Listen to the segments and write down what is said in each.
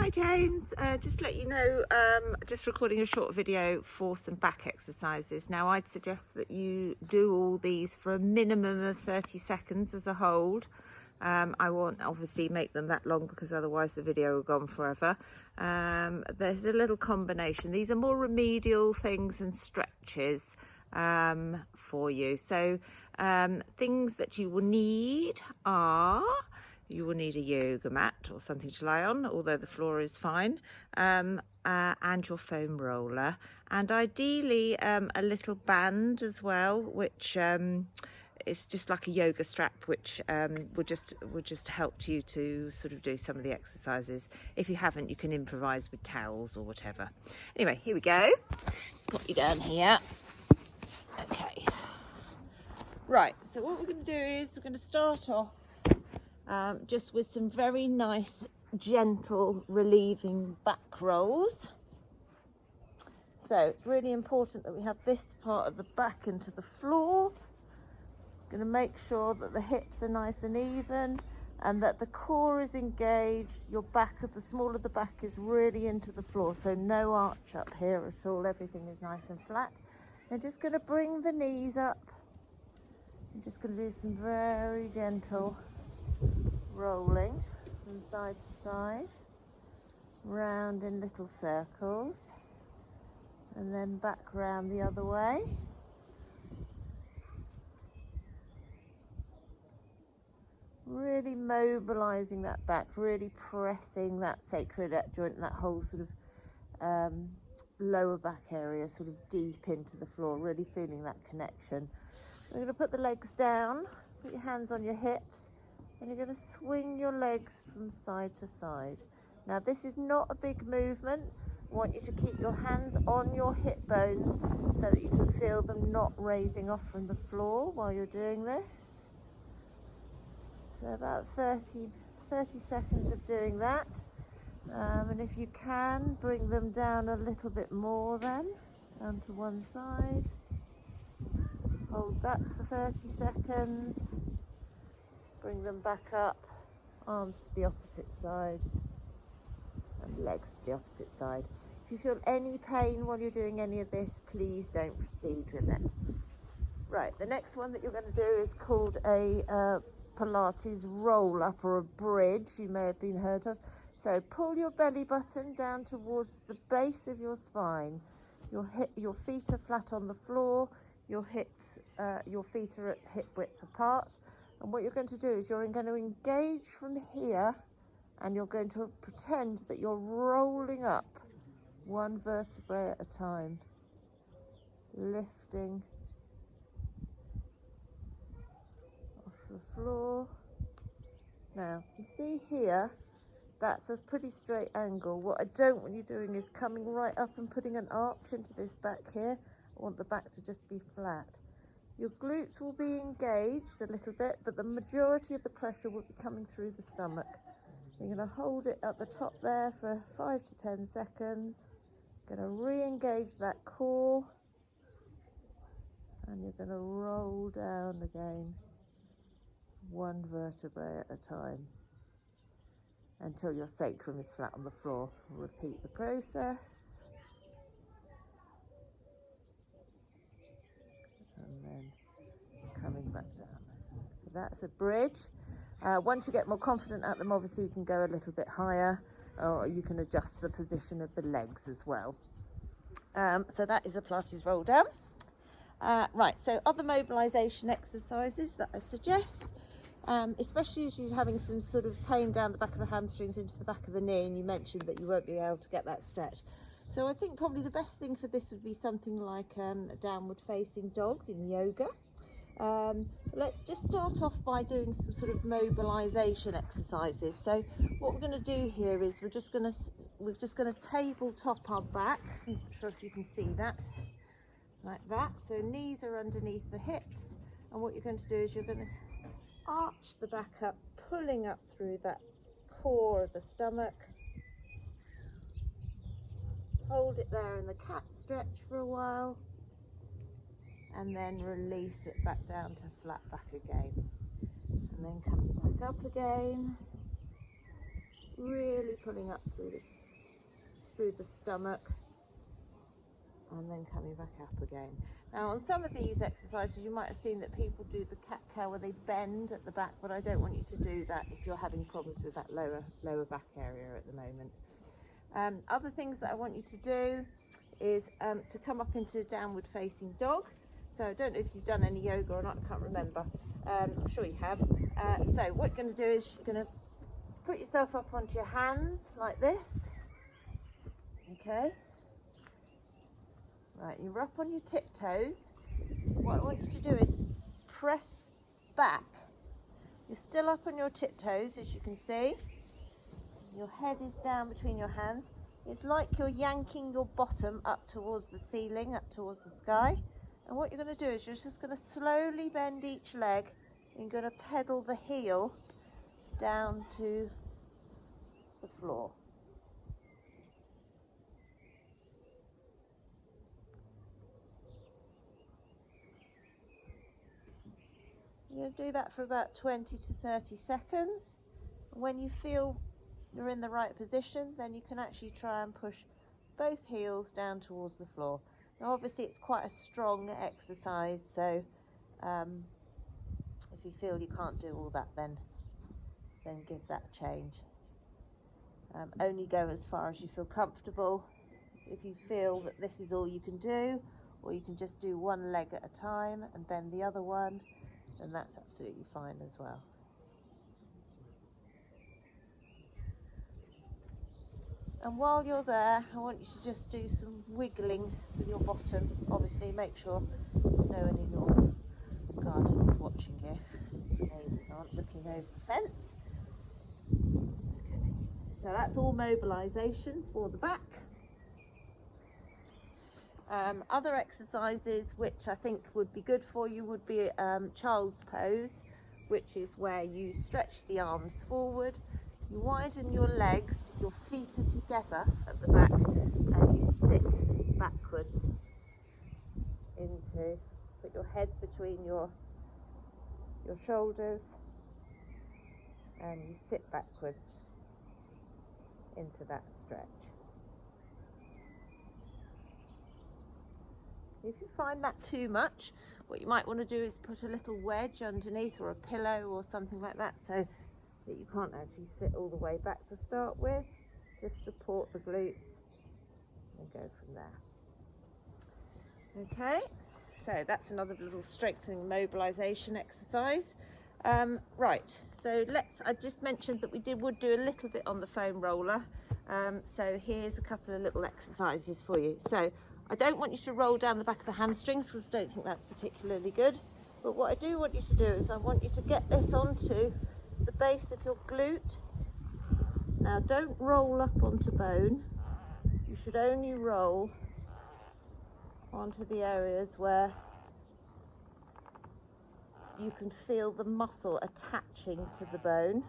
Hi James, just to let you know, just recording a short video for some back exercises. Now I'd suggest that you do all these for a minimum of 30 seconds as a hold. I won't obviously make them that long because otherwise the video will go on forever. There's a little combination. These are more remedial things and stretches for you. So things that you will need are, you will need a yoga mat or something to lie on, although the floor is fine, and your foam roller, and ideally a little band as well, which is just like a yoga strap, which would just help you to sort of do some of the exercises. If you haven't, you can improvise with towels or whatever. Anyway, here we go. Just got you down here. Okay. Right, so what we're going to do is we're going to start off just with some very nice, gentle, relieving back rolls. So it's really important that we have this part of the back into the floor. Going to make sure that the hips are nice and even and that the core is engaged. Your back, the small of the back is really into the floor, so no arch up here at all. Everything is nice and flat. I'm just going to bring the knees up. I'm just going to do some very gentle rolling from side to side, round in little circles, and then back round the other way. Really mobilizing that back, really pressing that sacroiliac joint and that whole sort of lower back area sort of deep into the floor, really feeling that connection. We're going to put the legs down, put your hands on your hips, and you're going to swing your legs from side to side. Now this is not a big movement. I want you to keep your hands on your hip bones so that you can feel them not raising off from the floor while you're doing this. So about 30 seconds of doing that. And if you can, bring them down a little bit more then, down to one side. Hold that for 30 seconds. Bring them back up, arms to the opposite side and legs to the opposite side. If you feel any pain while you're doing any of this, please don't proceed with it. Right, the next one that you're going to do is called a Pilates roll up or a bridge, you may have been heard of. So pull your belly button down towards the base of your spine. Your feet are flat on the floor, your feet are at hip width apart. And what you're going to do is you're going to engage from here and you're going to pretend that you're rolling up one vertebrae at a time, lifting off the floor. Now, you see here, that's a pretty straight angle. What I don't want you doing is coming right up and putting an arch into this back here. I want the back to just be flat. Your glutes will be engaged a little bit, but the majority of the pressure will be coming through the stomach. You're going to hold it at the top there for 5 to 10 seconds. Going to re-engage that core, and you're going to roll down again, one vertebrae at a time, until your sacrum is flat on the floor. Repeat the process. And then coming back down. So that's a bridge. Once you get more confident at them, obviously you can go a little bit higher, or you can adjust the position of the legs as well. So that is a Pilates roll down. Right, so other mobilisation exercises that I suggest, especially as you're having some sort of pain down the back of the hamstrings into the back of the knee, and you mentioned that you won't be able to get that stretch. So I think probably the best thing for this would be something like a downward facing dog in yoga. Let's just start off by doing some sort of mobilisation exercises. So what we're going to do here is we're just going to tabletop our back. I'm not sure if you can see that, like that. So knees are underneath the hips, and what you're going to do is you're going to arch the back up, pulling up through that core of the stomach. Hold it there in the cat stretch for a while, and then release it back down to flat back again, and then come back up again, really pulling up through the through the stomach, and then coming back up again. Now on some of these exercises you might have seen that people do the cat-cow where they bend at the back, but I don't want you to do that if you're having problems with that lower back area at the moment. Other things that I want you to do is to come up into downward facing dog. So I don't know if you've done any yoga or not, I can't remember. I'm sure you have. So what you're going to do is you're going to put yourself up onto your hands like this. Okay. Right, you're up on your tiptoes. What I want you to do is press back. You're still up on your tiptoes, as you can see. Your head is down between your hands. It's like you're yanking your bottom up towards the ceiling, up towards the sky. And what you're going to do is you're just going to slowly bend each leg. And you're going to pedal the heel down to the floor. You're going to do that for about 20 to 30 seconds. And when you feel you're in the right position, then you can actually try and push both heels down towards the floor. Now obviously it's quite a strong exercise, so if you feel you can't do all that, then give that a change. Only go as far as you feel comfortable. If you feel that this is all you can do, or you can just do one leg at a time and bend the other one, then that's absolutely fine as well. And while you're there, I want you to just do some wiggling with your bottom. Obviously make sure no one in your garden is watching you. Neighbours aren't looking over the fence. Okay. So that's all mobilisation for the back. Other exercises which I think would be good for you would be child's pose, which is where you stretch the arms forward, you widen your legs, your feet are together at the back, and you sit backwards into, put your head between your shoulders, and you sit backwards into that stretch. If you find that too much, what you might want to do is put a little wedge underneath or a pillow or something like that, so that you can't actually sit all the way back to start with. Just support the glutes and go from there. Okay, so that's another little strengthening mobilisation exercise. Right, so I just mentioned that we would do a little bit on the foam roller. So here's a couple of little exercises for you. So I don't want you to roll down the back of the hamstrings because I don't think that's particularly good. But what I do want you to do is I want you to get this onto the base of your glute. Now don't roll up onto bone. You should only roll onto the areas where you can feel the muscle attaching to the bone.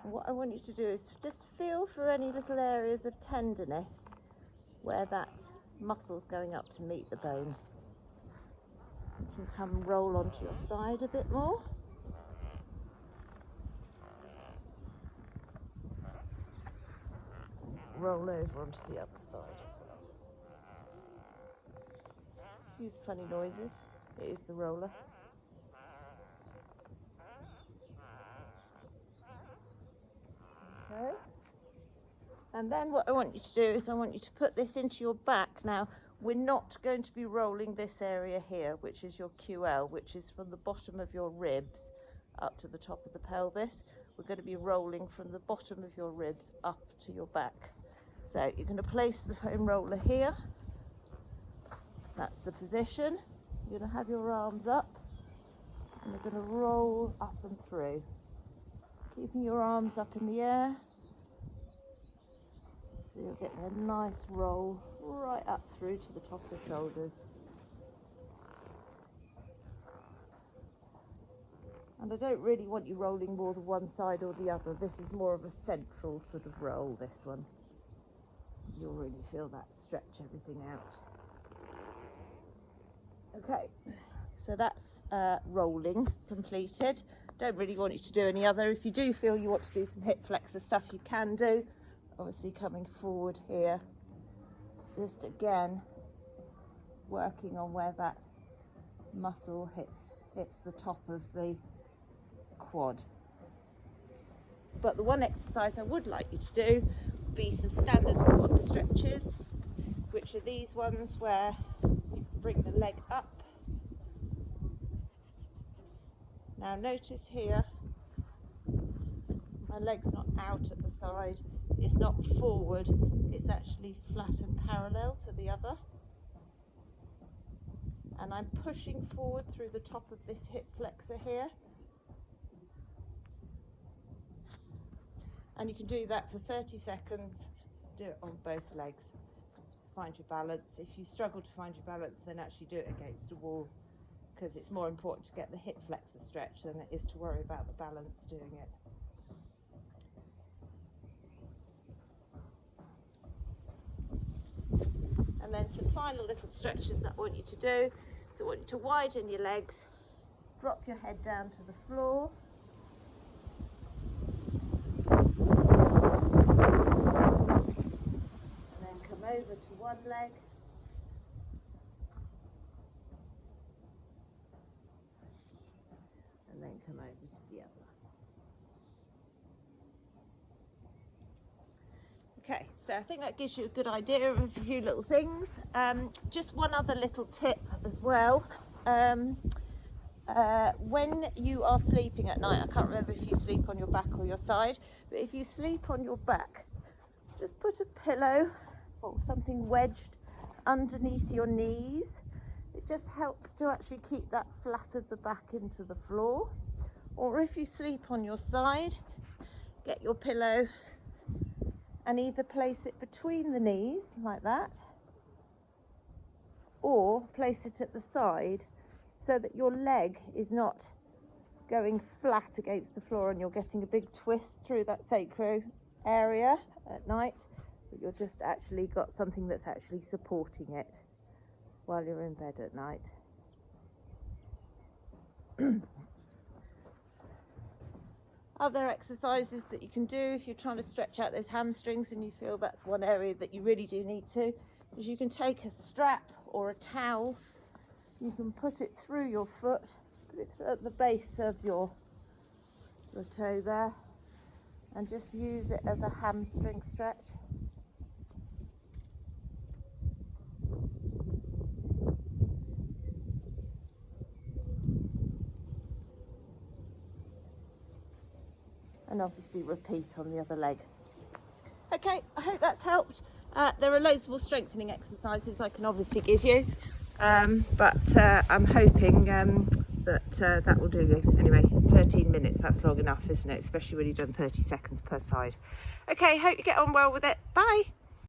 And what I want you to do is just feel for any little areas of tenderness where that muscle's going up to meet the bone. You can come and roll onto your side a bit more. Roll over onto the other side as well. Excuse funny noises. It is the roller. Okay. And then what I want you to do is I want you to put this into your back. Now, we're not going to be rolling this area here, which is your QL, which is from the bottom of your ribs up to the top of the pelvis. We're going to be rolling from the bottom of your ribs up to your back. So you're going to place the foam roller here. That's the position. You're going to have your arms up and you're going to roll up and through. Keeping your arms up in the air. So you're getting a nice roll right up through to the top of the shoulders. And I don't really want you rolling more than one side or the other. This is more of a central sort of roll, this one. You'll really feel that stretch everything out. Okay, so that's rolling completed. Don't really want you to do any other. If you do feel you want to do some hip flexor stuff, you can do. obviously coming forward here, just again working on where that muscle hits the top of the quad. But the one exercise I would like you to do would be some standard quad stretches, which are these ones where you bring the leg up. Now notice here, my leg's not out at the side, it's not forward, it's actually flat and parallel to the other. And I'm pushing forward through the top of this hip flexor here. And you can do that for 30 seconds, do it on both legs. Just find your balance. If you struggle to find your balance, then actually do it against a wall, because it's more important to get the hip flexor stretch than it is to worry about the balance doing it. And then some final little stretches that I want you to do. So I want you to widen your legs, drop your head down to the floor. And then come over to one leg. And then come over to the other. Okay, so I think that gives you a good idea of a few little things. Just one other little tip as well. When you are sleeping at night, I can't remember if you sleep on your back or your side, but if you sleep on your back, just put a pillow or something wedged underneath your knees. It just helps to actually keep that flat of the back into the floor. Or if you sleep on your side, get your pillow and either place it between the knees like that, or place it at the side so that your leg is not going flat against the floor and you're getting a big twist through that sacro area at night, but you're just actually got something that's actually supporting it while you're in bed at night. Other exercises that you can do if you're trying to stretch out those hamstrings and you feel that's one area that you really do need to, is you can take a strap or a towel, you can put it through your foot, put it at the base of your toe there, and just use it as a hamstring stretch. And obviously repeat on the other leg. Okay, I hope that's helped. There are loads more strengthening exercises I can obviously give you, but I'm hoping that will do you. Anyway, 13 minutes, that's long enough, isn't it? Especially when you've done 30 seconds per side. Okay, hope you get on well with it. Bye.